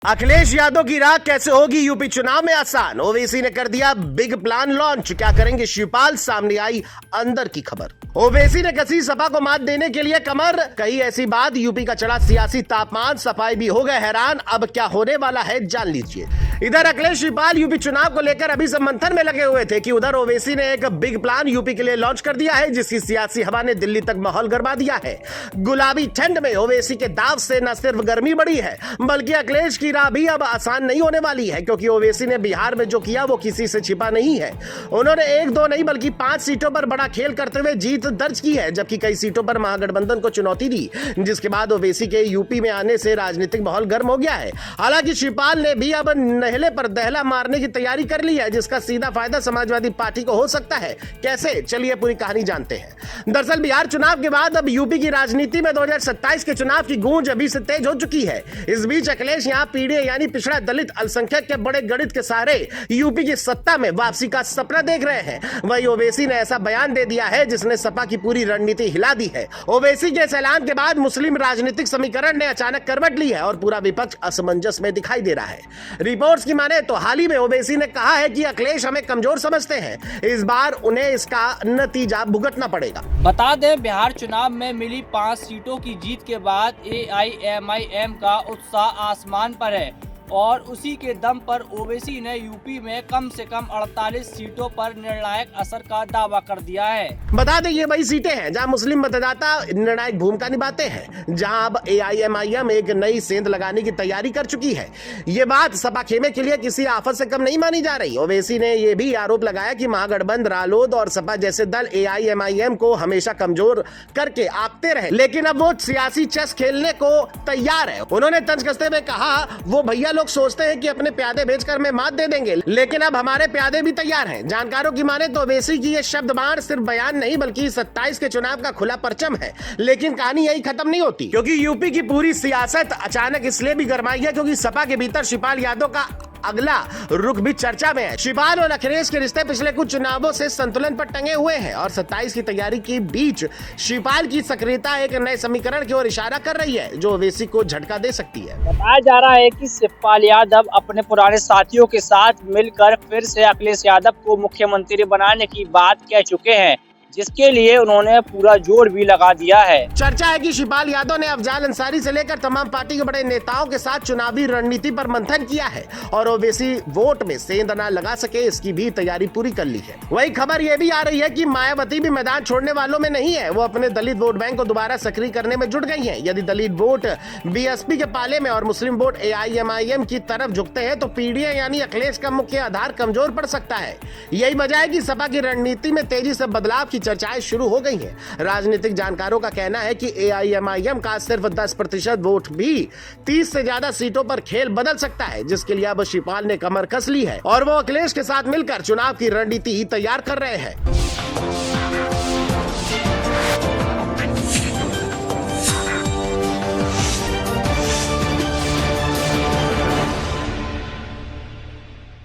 अखिलेश यादव की राह कैसे होगी यूपी चुनाव में आसान। ओवैसी ने कर दिया बिग प्लान लॉन्च। क्या करेंगे शिवपाल, सामने आई अंदर की खबर। ओवैसी ने कसी सपा को मात देने के लिए कमर, कही ऐसी बात। यूपी का चढ़ा सियासी तापमान, सफाई भी हो गए हैरान। अब क्या होने वाला है जान लीजिए। इधर अखिलेश शिवपाल यूपी चुनाव को लेकर अभी सब मंथन में लगे हुए थे कि उधर ओवैसी ने एक बिग प्लान यूपी के लिए लॉन्च कर दिया है, जिसकी सियासी हवा ने दिल्ली तक माहौल गरमा दिया है। गुलाबी ठंड में ओवैसी के दाव से न सिर्फ गर्मी बढ़ी है, बल्कि अखिलेश की राह भी अब आसान नहीं होने वाली है, क्योंकि ओवैसी ने बिहार में जो किया वो किसी से छिपा नहीं है। उन्होंने 1-2 नहीं बल्कि 5 सीटों पर बड़ा खेल करते हुए जीत दर्ज की है, जबकि कई सीटों पर महागठबंधन को चुनौती दी, जिसके बाद ओवैसी के यूपी में आने से राजनीतिक माहौल गर्म हो गया है। हालांकि शिवपाल ने भी अब नहले पर दहला मारने की तैयारी कर ली है, जिसका सीधा फायदा समाजवादी पार्टी को हो सकता है। कैसे, चलिए पूरी कहानी जानते हैं। दरअसल बिहार चुनाव के बाद अब यूपी की राजनीति में 2027 के चुनाव की गूंज अभी से तेज हो चुकी है। इस बीच अखिलेश यहाँ पीढ़ी यानी पिछड़ा दलित अल्पसंख्यक के बड़े गणित के सहारे यूपी की सत्ता में वापसी का सपना देख रहे हैं। वही ओवैसी ने ऐसा बयान दे दिया है जिसने सपा की पूरी रणनीति हिला दी है। ओवैसी के इस ऐलान के बाद मुस्लिम राजनीतिक समीकरण ने अचानक करवट ली है और पूरा विपक्ष असमंजस में दिखाई दे रहा है। रिपोर्ट्स की माने तो हाल ही में ओवैसी ने कहा है कि अखिलेश हमें कमजोर समझते हैं, इस बार उन्हें इसका नतीजा भुगतना पड़ेगा। बता दें, बिहार चुनाव में मिली 5 सीटों की जीत के बाद AIMIM का उत्साह आसमान पर है और उसी के दम पर ओवैसी ने यूपी में कम से कम 48 सीटों पर निर्णायक असर का दावा कर दिया है। बता दें, ये वही सीटें हैं जहां मुस्लिम मतदाता निर्णायक भूमिका निभाते हैं, जहां अब AIMIM एक नई सेंध लगाने की तैयारी कर चुकी है। ये बात सपा खेमे के लिए किसी आफत से कम नहीं मानी जा रही। ओवैसी ने यह भी आरोप लगाया कि महागठबंधन, रालोद और सपा जैसे दल AIMIM को हमेशा कमजोर करके आंकते रहे, लेकिन अब वो सियासी चेस खेलने को तैयार है। उन्होंने तंज कसते हुए कहा, वो भैया लोग सोचते हैं कि अपने प्यादे भेजकर हमें मात दे देंगे, लेकिन अब हमारे प्यादे भी तैयार हैं। जानकारों की माने तो ओवैसी की ये शब्द बाण सिर्फ बयान नहीं बल्कि 27 के चुनाव का खुला परचम है। लेकिन कहानी यही खत्म नहीं होती, क्योंकि यूपी की पूरी सियासत अचानक इसलिए भी गरमाई है क्योंकि सपा के भीतर शिवपाल यादव का अगला रुख भी चर्चा में है। शिवपाल और अखिलेश के रिश्ते पिछले कुछ चुनावों से संतुलन पर टंगे हुए हैं और 27 की तैयारी के बीच शिवपाल की सक्रियता एक नए समीकरण की ओर इशारा कर रही है, जो ओवैसी को झटका दे सकती है। बताया जा रहा है कि शिवपाल यादव अपने पुराने साथियों के साथ मिलकर फिर से अखिलेश यादव को मुख्यमंत्री बनाने की बात कह चुके हैं, जिसके लिए उन्होंने पूरा जोर भी लगा दिया है। चर्चा है कि शिवपाल यादव ने अफजाल अंसारी से लेकर तमाम पार्टी के बड़े नेताओं के साथ चुनावी रणनीति पर मंथन किया है और ओवैसी वोट में सेंध न लगा सके, इसकी भी तैयारी पूरी कर ली है। वही खबर ये भी आ रही है कि मायावती भी मैदान छोड़ने वालों में नहीं है। वो अपने दलित वोट बैंक को दोबारा सक्रिय करने में जुट गई है। यदि दलित वोट BSP के पाले में और मुस्लिम वोट AIMIM की तरफ झुकते हैं तो पीडीए यानी अखिलेश का मुख्य आधार कमजोर पड़ सकता है। यही वजह है कि सपा की रणनीति में तेजी से बदलाव की चर्चाएं शुरू हो गई हैं। राजनीतिक जानकारों का कहना है कि AIMIM का सिर्फ 10% वोट भी 30 से ज्यादा सीटों पर खेल बदल सकता है, जिसके लिए अब शिवपाल ने कमर कस ली है और वो अखिलेश के साथ मिलकर चुनाव की रणनीति तैयार कर रहे हैं।